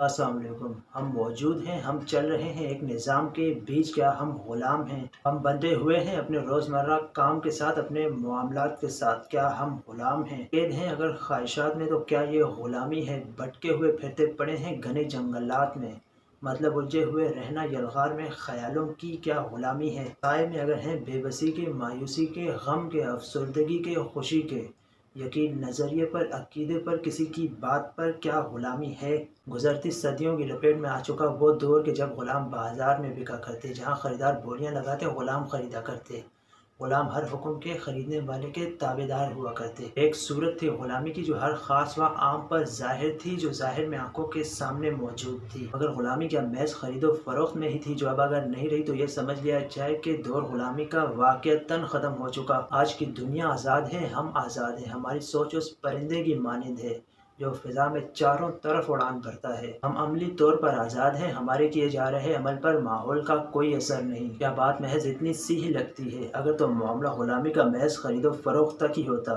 अस्सलाम वालेकुम। हम मौजूद हैं, हम चल रहे हैं एक निज़ाम के बीच, क्या हम ग़ुलाम हैं? हम बंधे हुए हैं अपने रोज़मर्रा काम के साथ, अपने मामलात के साथ, क्या हम ग़ुलाम हैं? कैद हैं अगर ख्वाहिशात में, तो क्या ये ग़ुलामी है? भटके हुए फिरते पड़े हैं घने जंगलात में, मतलब उलझे हुए रहना यलगार में, ख़यालों की क्या ग़ुलामी है? साए में अगर हैं बेबसी के, मायूसी के, गम के, अफ़सरदगी के, खुशी के, यकीन, नज़रिए पर, अक़ीदे पर, किसी की बात पर, क्या ग़ुलामी है? गुज़रती सदियों की लपेट में आ चुका वो दौर कि जब ग़ुलाम बाज़ार में बिका करते, जहाँ ख़रीदार बोलियाँ लगाते ग़ुलाम ख़रीदा करते। ग़ुलाम हर हुक्म के ख़रीदने वाले के ताबेदार हुआ करते। एक सूरत थी ग़ुलामी की जो हर ख़ास व आम पर ज़ाहिर थी, जो ज़ाहिर में आँखों के सामने मौजूद थी। मगर ग़ुलामी क्या महज़ ख़रीदो फ़रोख्त में ही थी, जो अब अगर नहीं रही तो ये समझ लिया जाए कि दौर ग़ुलामी का वाक़िअतन ख़त्म हो चुका। आज की दुनिया आज़ाद है, हम आज़ाद हैं। हमारी सोच उस परिंदे की मानिंद है जो फ़िज़ा में चारों तरफ उड़ान भरता है। हम अमली तौर पर आज़ाद हैं, हमारे किए जा रहे अमल पर माहौल का कोई असर नहीं। क्या बात महज़ इतनी सी ही लगती है? अगर तो मामला ग़ुलामी का महज़ ख़रीदो फ़रोख्त तक ही होता,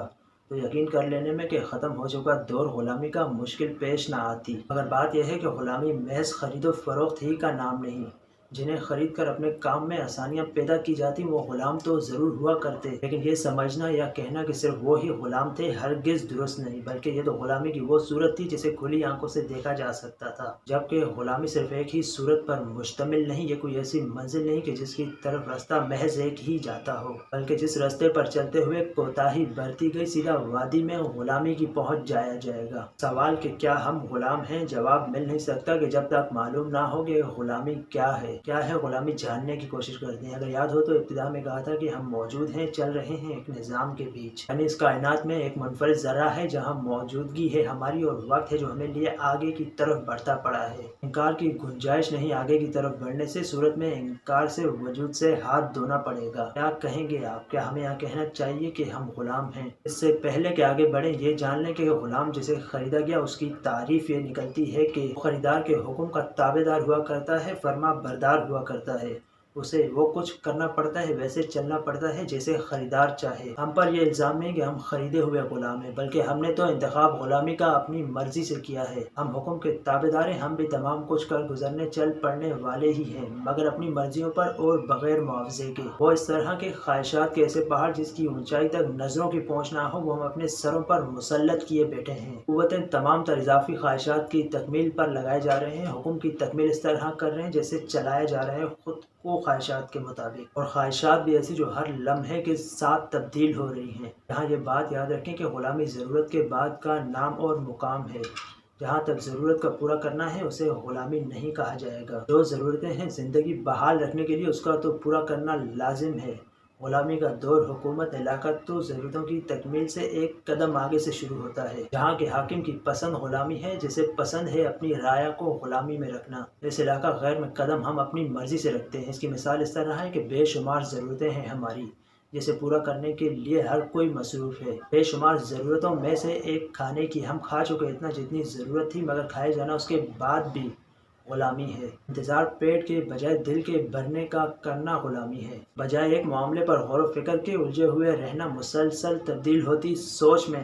तो यकीन कर लेने में कि ख़त्म हो चुका दौर ग़ुलामी का मुश्किल पेश न आती। मगर बात यह है कि ग़ुलामी महज़ ख़रीदो फ़रोख्त ही का नाम नहीं। जिन्हें ख़रीद कर अपने काम में आसानियाँ पैदा की जाती, वो ग़ुलाम तो ज़रूर हुआ करते, लेकिन ये समझना या कहना कि सिर्फ़ वो ही ग़ुलाम थे, हरगिज़ दुरुस्त नहीं। बल्कि ये तो ग़ुलामी की वो सूरत थी जिसे खुली आंखों से देखा जा सकता था। जबकि ग़ुलामी सिर्फ़ एक ही सूरत पर मुश्तमिल नहीं, ये कोई ऐसी मंजिल नहीं कि जिसकी तरफ रास्ता महज़ एक ही जाता हो, बल्कि जिस रास्ते पर चलते हुए कोताही बरती गई, सीधा वादी में ग़ुलामी की पहुँच जाया जाएगा। सवाल कि क्या हम ग़ुलाम हैं, जवाब मिल नहीं सकता कि जब तक मालूम ना हो कि ग़ुलामी क्या है ग़ुलामी जानने की कोशिश करते हैं। अगर याद हो तो इब्तिदा में कहा था कि हम मौजूद हैं, चल रहे हैं एक निज़ाम के बीच, यानी इस कायनात में एक मुनफरिद ज़रा है जहाँ मौजूदगी है हमारी, और वक्त है जो हमें लिए आगे की तरफ बढ़ता पड़ा है। इनकार की गुंजाइश नहीं आगे की तरफ बढ़ने से, सूरत में इनकार से, वजूद से हाथ धोना पड़ेगा। क्या कहेंगे आप? क्या हमें यहाँ कहना चाहिए कि हम ग़ुलाम हैं? इससे पहले कि आगे बढ़ें, ये जान लें कि ग़ुलाम जिसे ख़रीदा गया, उसकी तारीफ़ ये निकलती है कि ख़रीदार के हुक्म का ताबेदार हुआ करता है, फर्मा बरदार हुआ करता है। उसे वो कुछ करना पड़ता है, वैसे चलना पड़ता है जैसे ख़रीदार चाहे। हम पर यह इल्ज़ाम नहीं कि हम ख़रीदे हुए ग़ुलाम हैं, बल्कि हमने तो इंतख़ाब ग़ुलामी का अपनी मर्ज़ी से किया है। हम हुक्म के ताबेदार हैं, हम भी तमाम कुछ कर गुज़रने चल पड़ने वाले ही हैं, मगर अपनी मर्ज़ियों पर और बग़ैर मुआवज़े के। वो इस तरह के ख्वाहिशात के ऐसे पहाड़ जिसकी ऊंचाई तक नज़रों की पहुँच ना हो, वो हम अपने सरों पर मुसल्लत किए बैठे हैं। क़ुव्वतें तमाम तर इज़ाफ़ी ख्वाहिशात की तकमील पर लगाए जा रहे हैं। हुक्म की तकमील इस तरह कर रहे हैं जैसे चलाए जा रहे हैं खुद को ख्वाहिशात के मुताबिक, और ख्वाहिशात भी ऐसी जो हर लम्हे के साथ तब्दील हो रही हैं। यहाँ ये बात याद रखें कि ग़ुलामी ज़रूरत के बाद का नाम और मुकाम है। जहाँ तक ज़रूरत का पूरा करना है, उसे ग़ुलामी नहीं कहा जाएगा। जो ज़रूरतें हैं ज़िंदगी बहाल रखने के लिए, उसका तो पूरा करना लाजिम है। ग़ुलामी का दौर हुकूमत इलाक़त तो ज़रूरतों की तकमील से एक कदम आगे से शुरू होता है। जहाँ के हाकिम की पसंद ग़ुलामी है, जिसे पसंद है अपनी राया को ग़ुलामी में रखना। इस इलाक़ा गैर में कदम हम अपनी मर्ज़ी से रखते हैं। इसकी मिसाल इस तरह है कि बेशुमार ज़रूरतें हैं हमारी, जिसे पूरा करने के लिए हर कोई मसरूफ़ है। बेशुमार ज़रूरतों में से एक खाने की, हम खा चुके इतना जितनी ज़रूरत थी, मगर खाए जाना उसके बाद भी ग़ुलामी है। इंतज़ार पेट के बजाय दिल के भरने का करना ग़ुलामी है। बजाय एक मामले पर गौर व फ़िक्र के उलझे हुए रहना, मुसलसल तब्दील होती सोच में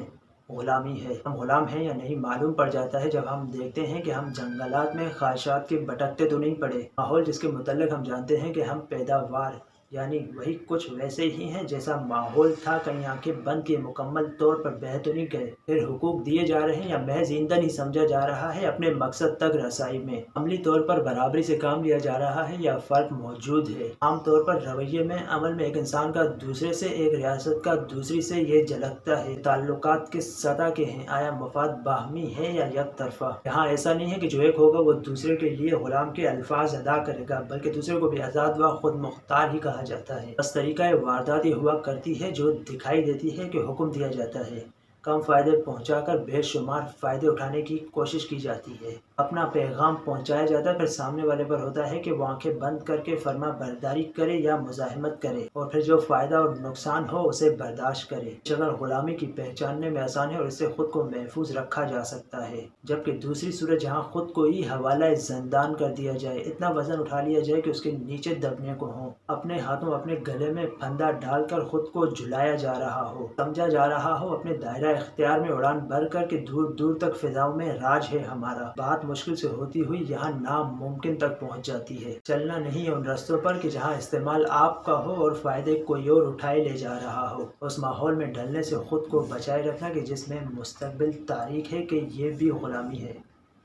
ग़ुलामी है। हम ग़ुलाम हैं या नहीं मालूम पड़ जाता है जब हम देखते हैं कि हम जंगलात में ख्वाहिशात के भटकते तो नहीं पड़े। माहौल जिसके मुतल्लिक़ हम जानते हैं कि हम पैदावार, यानी वही कुछ वैसे ही हैं जैसा माहौल था, कहीं आंखें बंद किए मुकम्मल तौर पर बह तो नहीं गए। फिर हुकूक दिए जा रहे हैं या महज ईंधन ही समझा जा रहा है अपने मकसद तक रसाई में। अमली तौर पर बराबरी से काम लिया जा रहा है या फ़र्क मौजूद है? आम तौर पर रवैये में, अमल में एक इंसान का दूसरे से, एक रियासत का दूसरी से ये झलकता है। ताल्लुकात किस सतह के हैं? आया मफाद बाहमी है या एक तरफ़ा? यहाँ ऐसा नहीं है कि जो एक होगा वो दूसरे के लिए ग़ुलाम के अल्फाज अदा करेगा, बल्कि दूसरे को भी आज़ाद व खुद मुख्तार ही कहा जाता है। बस तरीक़ा वारदात हुआ करती है जो दिखाई देती है कि हुक्म दिया जाता है, कम फ़ायदे पहुँचाकर बेशुमार फ़ायदे उठाने की कोशिश की जाती है। अपना पैगाम पहुँचाया जाता है, फिर सामने वाले पर होता है कि वो आंखें बंद करके फर्मा बरदारी करे या मुज़ाहिमत करे, और फिर जो फ़ायदा और नुकसान हो उसे बर्दाश्त करे। शक्ल ग़ुलामी की पहचानने में आसान है और इससे ख़ुद को महफूज रखा जा सकता है, जबकि दूसरी सूरत जहाँ ख़ुद को ही हवाला ज़ंदान कर दिया जाए, इतना वज़न उठा लिया जाए कि उसके नीचे दबने को हो, अपने हाथों अपने गले में फंदा डालकर ख़ुद को झुलाया जा रहा हो, समझा जा रहा हो अपने दायरा इख्तियार में उड़ान भर कर के दूर दूर तक फ़िज़ाओं में राज है हमारा। बात बहुत मुश्किल से होती हुई यहाँ नामुमकिन तक पहुँच जाती है। चलना नहीं है उन रास्तों पर कि जहाँ इस्तेमाल आपका हो और फ़ायदे कोई और उठाए ले जा रहा हो। उस माहौल में ढलने से ख़ुद को बचाए रखना कि जिसमें मुस्तक़बिल तारीख है कि ये भी ग़ुलामी है।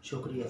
शुक्रिया।